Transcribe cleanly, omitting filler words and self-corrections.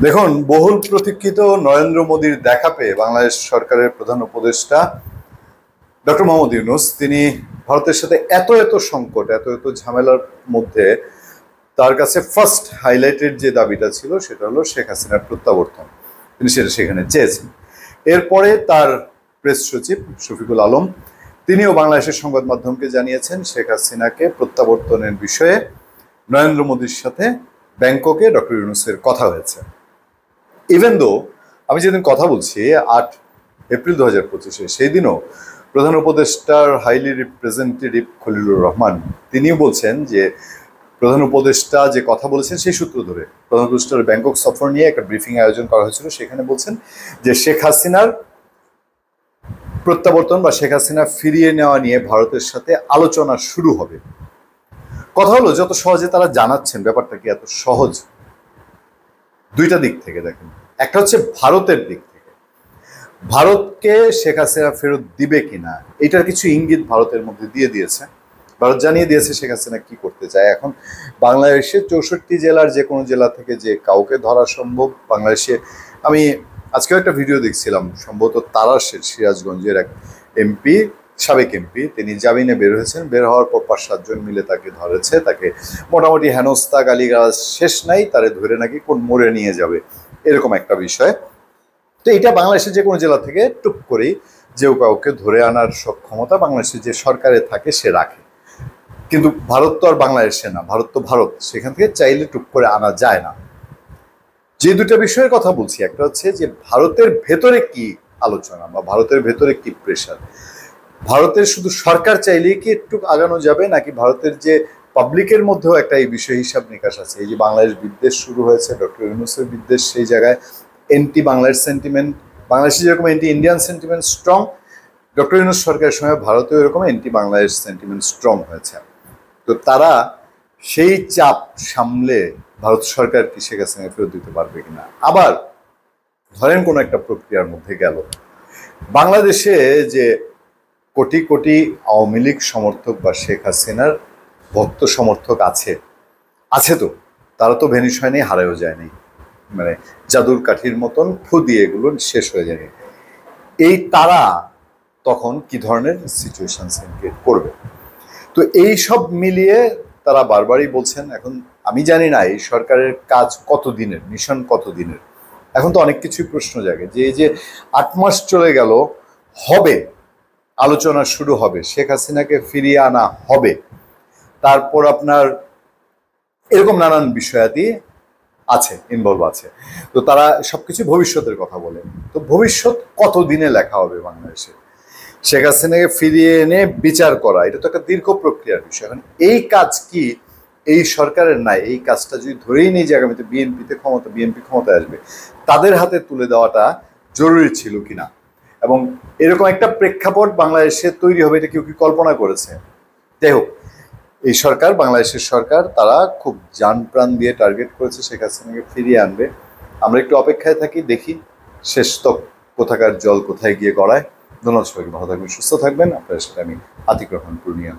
দেখুন, বহুল প্রতীক্ষিত নরেন্দ্র মোদীর দেখা পেয়ে বাংলাদেশ সরকারের প্রধান উপদেষ্টা ডক্টর মোহাম্মদ ইউনূস তিনি ভারতের সাথে এত এত সংকট, এত এত ঝামেলার মধ্যে তার কাছে ফার্স্ট হাইলাইটেড যে দাবিটা ছিল সেটা হলো শেখ হাসিনার প্রত্যাবর্তন। তিনি সেটা সেখানে চেয়েছেন। এরপরে তার প্রেস সচিব শফিকুল আলম তিনিও বাংলাদেশের সংবাদ মাধ্যমকে জানিয়েছেন শেখ হাসিনাকে প্রত্যাবর্তনের বিষয়ে নরেন্দ্র মোদীর সাথে ব্যাংককে ডক্টর ইউনূসের কথা হয়েছে। ইভেন দো আমি যেদিন কথা বলছি 8 এপ্রিল 2025 সেই দিনও প্রধান উপদেষ্টার হাইলি রিপ্রেজেন্টেটিভ খলিলুর রহমান তিনিও বলছেন যে প্রধান উপদেষ্টা যে কথা বলেছেন সেই সূত্র ধরে প্রধান উপদেষ্টার ব্যাংকক সফর নিয়ে একটা ব্রিফিং আয়োজন করা হয়েছিল। সেখানে বলছেন যে শেখ হাসিনার প্রত্যাবর্তন বা শেখ হাসিনা ফিরিয়ে নেওয়া নিয়ে ভারতের সাথে আলোচনা শুরু হবে। কথা হলো যত সহজে তারা জানাচ্ছেন, ব্যাপারটা কি এত সহজ? দুইটা দিক থেকে দেখেন। একটা হচ্ছে ভারতের দিক থেকে, ভারতকে শেখ হাসিনা ফেরত দিবে কিনা এটার কিছু ইঙ্গিত ভারতের মধ্যে দিয়ে দিয়েছে। ভারত জানিয়ে দিয়েছে শেখ হাসিনা কি করতে চায়। এখন বাংলাদেশে 64 জেলার যে কোনো জেলা থেকে যে কাউকে ধরা সম্ভব। বাংলাদেশে আমি আজকেও একটা ভিডিও দেখছিলাম, সম্ভবত তারাশের সিরাজগঞ্জের এক এমপি, সাবেক এমপি, তিনি জামিনে বের হয়েছেন। বের হওয়ার পর 5-7 জন মিলে তাকে ধরেছে, তাকে মোটামুটি হেনস্থা গালিগালাজ শেষ নাই, তারে ধরে নাকি কোন মোড়ে নিয়ে যাবে এরকম একটা বিষয়। তো এটা বাংলাদেশের যে কোনো জেলা থেকে টুক করেই যে কাউকে ধরে আনার সক্ষমতা বাংলাদেশের যে সরকারে থাকে সে রাখে। কিন্তু ভারত তো আর বাংলাদেশে না, ভারত তো ভারত, সেখান থেকে চাইলে টুক করে আনা যায় না। যে দুটো বিষয়ের কথা বলছি, একটা হচ্ছে যে ভারতের ভেতরে কি আলোচনা বা ভারতের ভেতরে কি প্রেশার, ভারতের শুধু সরকার চাইলেই কি একটু আগানো যাবে, নাকি ভারতের যে পাবলিকের মধ্যেও একটা এই বিষয়ে হিসাব নিকাশ আছে। এই যে বাংলাদেশ বিদ্বেষ শুরু হয়েছে, ডক্টর ইউনূসের বিদ্বেষ, সেই জায়গায় এন্টি বাংলাদেশ সেন্টিমেন্ট, বাংলাদেশে যেরকম anti Indian sentiment strong, doctor Yunus সরকারের সময় ভারতেও এরকম এন্টি বাংলাদেশ সেন্টিমেন্ট স্ট্রং হয়েছে। তো তারা সেই চাপ সামলে ভারত সরকার কি শেখ হাসিনা ফেরত দিতে পারবে কিনা। আবার ধরেন কোনো একটা প্রক্রিয়ার মধ্যে গেল, বাংলাদেশে যে কোটি কোটি আওয়ামী লীগ সমর্থক বা শেখ হাসিনার ভক্ত সমর্থক আছে তো তারা তো ভেনিশ হয়নি, হারায়ও যায়নি, মানে জাদুর কাঠির মতন ফু দিয়ে এগুলো শেষ হয়ে যায়নি। এই তারা তখন কি ধরনের সিচুয়েশন ক্রিয়েট করবে? তো এই সব মিলিয়ে তারা বারবারই বলছেন। এখন আমি জানি না এই সরকারের কাজ কত দিনের, মিশন কত দিনের। এখন তো অনেক কিছুই প্রশ্ন জাগে যে এই যে 8 মাস চলে গেল, হবে আলোচনা শুরু হবে, শেখ হাসিনাকে ফিরিয়ে আনা হবে, তারপর আপনার এরকম নানান বিষয়াদি আছে, ইনভলভ আছে। তো তারা সবকিছু ভবিষ্যতের কথা বলে। তো ভবিষ্যৎ কত দিনে লেখা হবে বাংলাদেশে? শেখ হাসিনাকে ফিরিয়ে এনে বিচার করা, এটা তো একটা দীর্ঘ প্রক্রিয়ার বিষয়। এখন এই কাজ কি এই সরকারের নাই? এই কাজটা যদি ধরেই নেই যে আগামীতে বিএনপি ক্ষমতায় আসবে, তাদের হাতে তুলে দেওয়াটা জরুরি ছিল কিনা, এবং এরকম একটা প্রেক্ষাপট বাংলাদেশে তৈরি হবে এটা কেউ কি কল্পনা করেছে? যাই হোক, এই সরকার, বাংলাদেশের সরকার, তারা খুব জান প্রাণ দিয়ে টার্গেট করেছে শেখ হাসিনাকে ফিরিয়ে আনবে। আমরা একটু অপেক্ষায় থাকি, দেখি শেষ তক কোথাকার জল কোথায় গিয়ে গড়ায়। ধন্যবাদ সবাইকে, ভালো থাকবেন, সুস্থ থাকবেন। আপনাদের সাথে আমি আতিক রহমান পূর্ণিয়া।